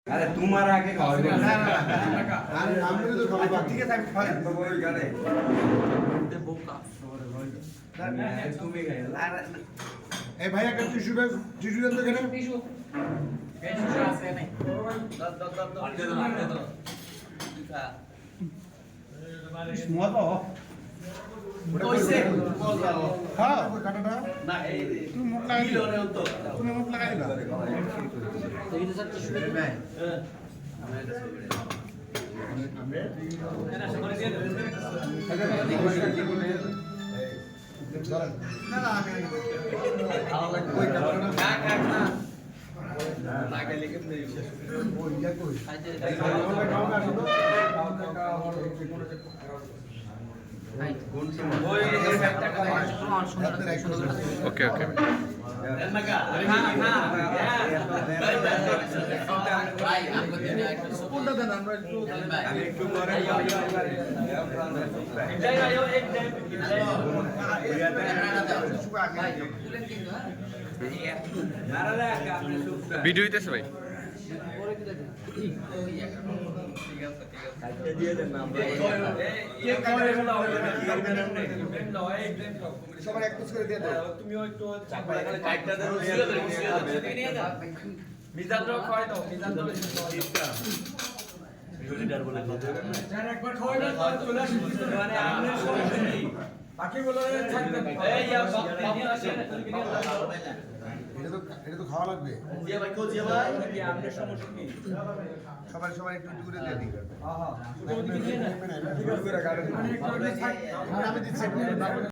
अरे तुम्हारा आगे खाओ अरे हम लोग तो खाओ ठीक है साहब खाओ तो वो करे ते बोका तुम ही खाओ ए भैया कर टिश्यू दे दो घेणे टिश्यू असं नाही स्मॉल हो कैसे हां काटाटा ना তুমি মুখ লাগাই দিলা তুমি মুখ লাগাই দিলা तो इधर से टिश्यू दे না না আমি कोई काटना लागे लेकिन नहीं वो या कोई ओके ओके ভিডিও হইতেছে ভাই সবার এক পিস করে দিয়ে দাও তুমিও একটু কাটটা দে মিজান তো খাওয়াই দাও মিজান তো স্যার একবার খাওয়াই না তো চলে আসি মানে আপনার সমস্যা নেই বাকি বলে থাকবে এই এটা তো খাওয়া লাগবে জিয়া ভাই কো জিয়া ভাই কি আপনার সমস্যা কি সবার একটু একটু করে দিয়ে দিই হ্যাঁ হ্যাঁ ঠিক আছে আমি দিচ্ছি